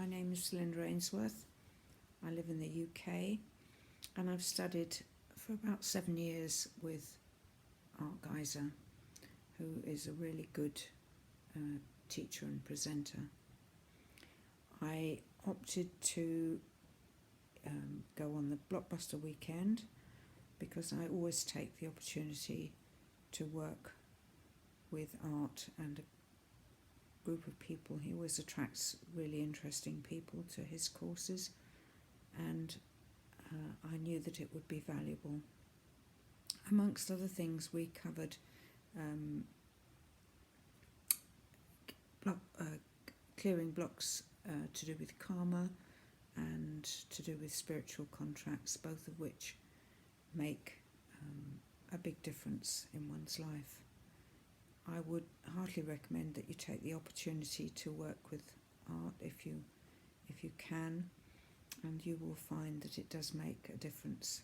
My name is Sinda Anworth. I live in the UK and I've studied for about 7 years with Art Geer, who is a really good teacher and presenter. I opted to go on the Blockbuster weekend because I always take the opportunity to work with art and a group of people. He always attracts really interesting people to his courses, and I knew that it would be valuable. Amongst other things, we covered clearing blocks to do with karma and to do with spiritual contracts, both of which make a big difference in one's life. I would heartily recommend that you take the opportunity to work with art if you can, and you will find that it does make a difference.